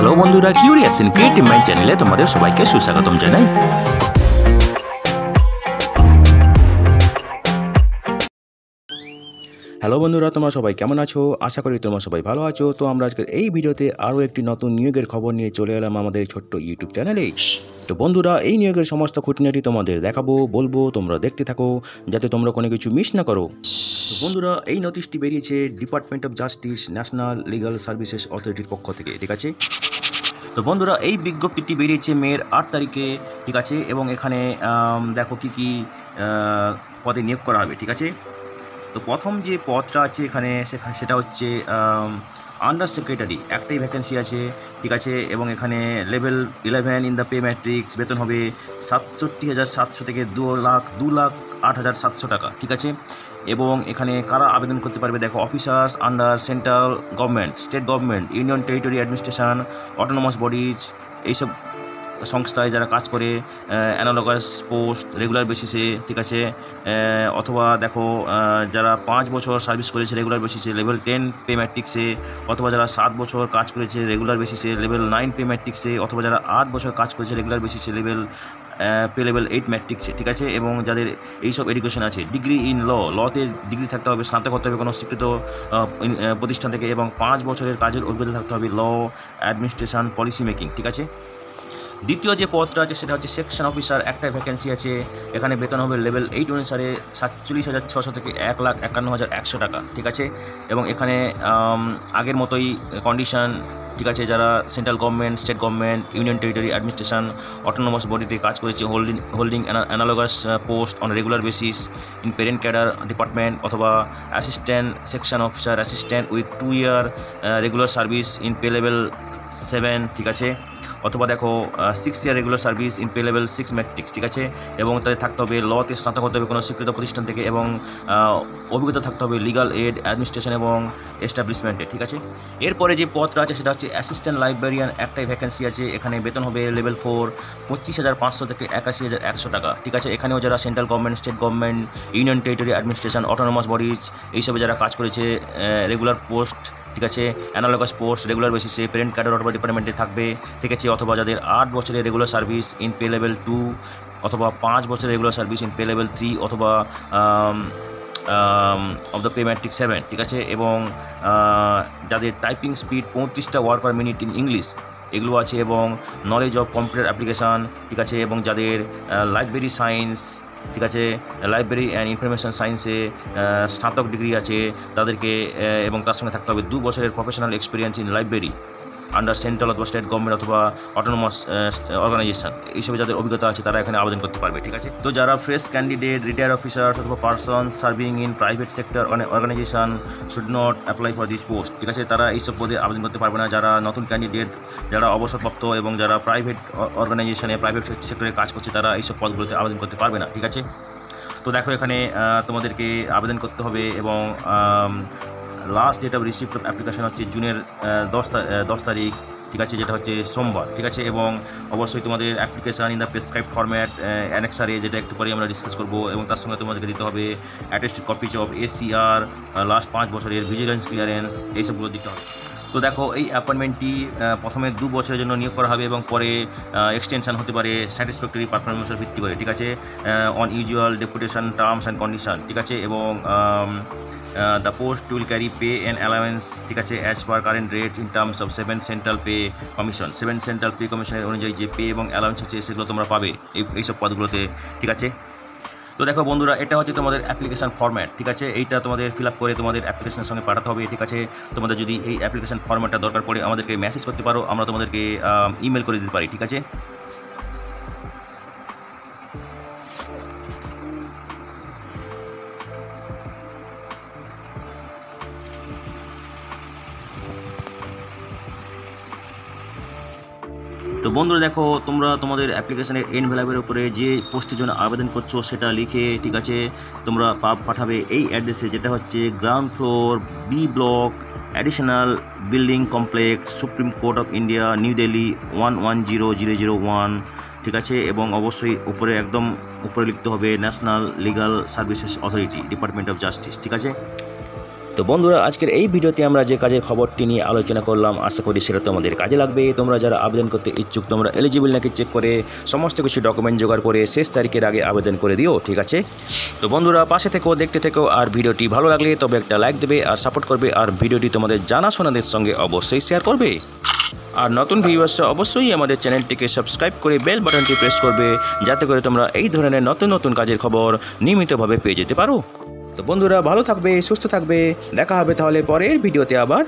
Hello বন্ধুরা, curious in creative mind চ্যানেলে তোমাদের সবাইকে সুস্বাগতম জানাই। হ্যালো বন্ধুরা, তোমরা সবাই কেমন আছো? আশা করি তোমরা সবাই ভালো আছো। তো আমরা আজকের এই ভিডিওতে আরও একটি নতুন নিয়োগের খবর নিয়ে চলে এলাম আমাদের ছোট্ট ইউটিউব চ্যানেলে। তো বন্ধুরা, এই নিয়োগের সমস্ত খুঁটিনাটি তোমাদের দেখাবো, বলবো, তোমরা দেখতে থাকো যাতে তোমরা কোনো কিছু মিস না করো। তো বন্ধুরা, এই নোটিশটি বেরিয়েছে department of justice national legal services অথরিটির পক্ষ থেকে, ঠিক আছে। তো বন্ধুরা, এই বিজ্ঞপ্তিটি বেরিয়েছে মের 8 তারিখে, ঠিক আছে। এবং এখানে দেখো কী কী পদে নিয়োগ করা হবে, ঠিক আছে। তো প্রথম যে পদটা আছে এখানে সেটা হচ্ছে আন্ডার সেক্রেটারি, একটাই ভ্যাকেন্সি আছে, ঠিক আছে। এবং এখানে level 11 in the pay matrix, বেতন হবে 67,700 থেকে 2,08,700 টাকা, ঠিক আছে। এবং এখানে কারা আবেদন করতে পারবে দেখো, officers under central government, state government, union territory administration, autonomous bodies, এইসব সংস্থায় যারা কাজ করে অ্যানালগাস পোস্ট রেগুলার বেসিসে, ঠিক আছে। অথবা দেখো যারা 5 বছর সার্ভিস করেছে রেগুলার বেসিসে লেভেল 10 পে ম্যাট্রিক্সে, অথবা যারা 7 বছর কাজ করেছে রেগুলার বেসিসে লেভেল 9 পে ম্যাট্রিক্সে, অথবা যারা 8 বছর কাজ করেছে রেগুলার বেসিসে পে লেভেল 8 ম্যাট্রিক্সে, ঠিক আছে। এবং যাদের এইসব এডুকেশন আছে, ডিগ্রি ইন লতে ডিগ্রি থাকতে হবে, স্নাতক হতে হবে কোনো স্বীকৃত প্রতিষ্ঠান থেকে, এবং 5 বছরের কাজের অভিজ্ঞতা থাকতে হবে ল, অ্যাডমিনিস্ট্রেশন, পলিসি মেকিং, ঠিক আছে। দ্বিতীয় যে পদটা আছে সেটা হচ্ছে সেকশন অফিসার, একটাই ভ্যাকেন্সি আছে। এখানে বেতন হবে লেভেল 8 অনুসারে 47,600 থেকে 1,51,100 টাকা, ঠিক আছে। এবং এখানে আগের মতোই কন্ডিশন, ঠিক আছে। যারা central government, state government, union territory administration, autonomous বডিতে কাজ করেছে, holding analogous post on regular basis in parent cadre department, অথবা assistant section officer assistant with 2 year regular service in pay level 7, ঠিক আছে। অথবা দেখো 6 year regular service in pay level 6 matrix, ঠিক আছে। এবং তাদের থাকতে হবে লতে স্নাতক হতে হবে কোনো স্বীকৃত প্রতিষ্ঠান থেকে, এবং অভিজ্ঞতা থাকতে হবে লিগাল এড, অ্যাডমিনিস্ট্রেশন এবং এস্টাবলিশমেন্টে, ঠিক আছে। এরপরে যে পদটা আছে সেটা হচ্ছে অ্যাসিস্ট্যান্ট লাইব্রেরিয়ান, একটাই ভ্যাকেন্সি আছে। এখানে বেতন হবে লেভেল 4 25,500 থেকে 81,100 টাকা, ঠিক আছে। এখানেও যারা central government, state government, union territory administration, autonomous bodies এইসবে যারা কাজ করেছে রেগুলার পোস্ট, ঠিক আছে, অ্যানালগাস পোস্ট রেগুলার বেসিসে পেরেন্ট ক্যাডার অথবা ডিপার্টমেন্টে থাকবে, ঠিক আছে। অথবা যাদের 8 বছরের regular service in pay level 2, অথবা 5 বছরের regular service in pay level 3, অথবা অফ দ্য পে ম্যাট্রিক 7, ঠিক আছে। এবং যাদের টাইপিং স্পিড 35টা word per minute in English এগুলো আছে, এবং নলেজ অফ কম্পিউটার অ্যাপ্লিকেশান, ঠিক আছে। এবং যাদের লাইব্রেরি সায়েন্স, ঠিক আছে, লাইব্রেরি অ্যান্ড ইনফরমেশন সায়েন্সে স্নাতক ডিগ্রি আছে তাদেরকে, এবং তার সঙ্গে থাকতে হবে 2 বছরের professional experience in library under central অথবা স্টেট গভর্নমেন্ট অথবা অটোনোমাস অর্গানাইজেশন, এইসবে যাদের অভিজ্ঞতা আছে তারা এখানে আবেদন করতে পারবে, ঠিক আছে। তো যারা ফ্রেশ ক্যান্ডিডেট, রিটায়ার অফিসার্স অথবা person serving in private sector organisation should not apply for this post, ঠিক আছে। তারা এইসব পদে আবেদন করতে পারবে না। যারা নতুন ক্যান্ডিডেট, যারা অবসরপ্রাপ্ত এবং যারা প্রাইভেট অর্গানাইজেশনে, প্রাইভেট সেক্টরে কাজ করছে, তারা এইসব পদগুলোতে আবেদন করতে পারবে না, ঠিক আছে। তো দেখো এখানে তোমাদেরকে আবেদন করতে হবে, এবং last date of receipt of application হচ্ছে জুনের 10 তারিখ, ঠিক আছে, যেটা হচ্ছে সোমবার, ঠিক আছে। এবং অবশ্যই তোমাদের application in the prescribe format অ্যানেক্সারে, যেটা একটু পরে আমরা ডিসকাস করবো, এবং তার সঙ্গে তোমাদেরকে দিতে হবে attested copies of ACR, last 5 বছরের ভিজিলেন্স ক্লিয়ারেন্স, এইসবগুলো দিতে হবে। তো দেখো এই অ্যাপয়েন্টমেন্টটি প্রথমে 2 বছরের জন্য নিয়োগ করা হবে, এবং পরে এক্সটেনশন হতে পারে স্যাটিসফ্যাক্টরি পারফরমেন্সের ভিত্তি করে, ঠিক আছে, on usual deputation terms and condition, ঠিক আছে। এবং the post will carry pay and allowance, ঠিক আছে, as per current rates in terms of 7 central pay commission, 7 central pay commissioner অনুযায়ী যে পে এবং অ্যালাউন্স আছে সেগুলো তোমরা পাবে এইসব পদগুলোতে, ঠিক আছে। তো দেখো বন্ধুরা, এটা হচ্ছে তোমাদের অ্যাপ্লিকেশান ফরম্যাট, ঠিক আছে। এইটা তোমাদের ফিল আপ করে তোমাদের অ্যাপ্লিকেশনের সঙ্গে পাঠাতে হবে, ঠিক আছে। তোমাদের যদি এই অ্যাপ্লিকেশান ফরম্যাটটা দরকার পড়ে আমাদেরকে মেসেজ করতে পারো, আমরা তোমাদেরকে ইমেল করে দিতে পারি, ঠিক আছে। তো বন্ধুরা দেখো, তোমরা তোমাদের অ্যাপ্লিকেশনের এনভেলপের উপরে যে পোস্টের জন্য আবেদন করছো সেটা লিখে, ঠিক আছে, তোমরা পাঠাবে এই অ্যাড্রেসে, যেটা হচ্ছে ground floor, B block, additional building complex, Supreme Court of India, New Delhi 110001, ঠিক আছে। এবং অবশ্যই উপরে একদম উপরে লিখতে হবে national legal services authority, department of justice, ঠিক আছে। তো বন্ধুরা, আজকের এই ভিডিওতে আমরা যে কাজের খবরটি নিয়ে আলোচনা করলাম, আশা করি সেটা তোমাদের কাজে লাগবে। তোমরা যারা আবেদন করতে ইচ্ছুক, তোমরা এলিজিবল নাকি চেক করে সমস্ত কিছু ডকুমেন্ট জোগাড় করে শেষ তারিখের আগে আবেদন করে দিও, ঠিক আছে? তো বন্ধুরা, পাশে থেকেও দেখতে থেকেও, আর ভিডিওটি ভালো লাগলে তবে একটা লাইক দেবে আর সাপোর্ট করবে, আর ভিডিওটি তোমাদের জানাশোনাদের সঙ্গে অবশ্যই শেয়ার করবে। আর নতুন ভিউয়ার্সরা অবশ্যই আমাদের চ্যানেলটিকে সাবস্ক্রাইব করে বেল বাটনটি প্রেস করবে, যাতে করে তোমরা এই ধরনের নতুন নতুন কাজের খবর নিয়মিতভাবে পেয়ে যেতে পারো। তো বন্ধুরা, ভালো থাকবে, সুস্থ থাকবে, দেখা হবে তাহলে পরের ভিডিওতে আবার।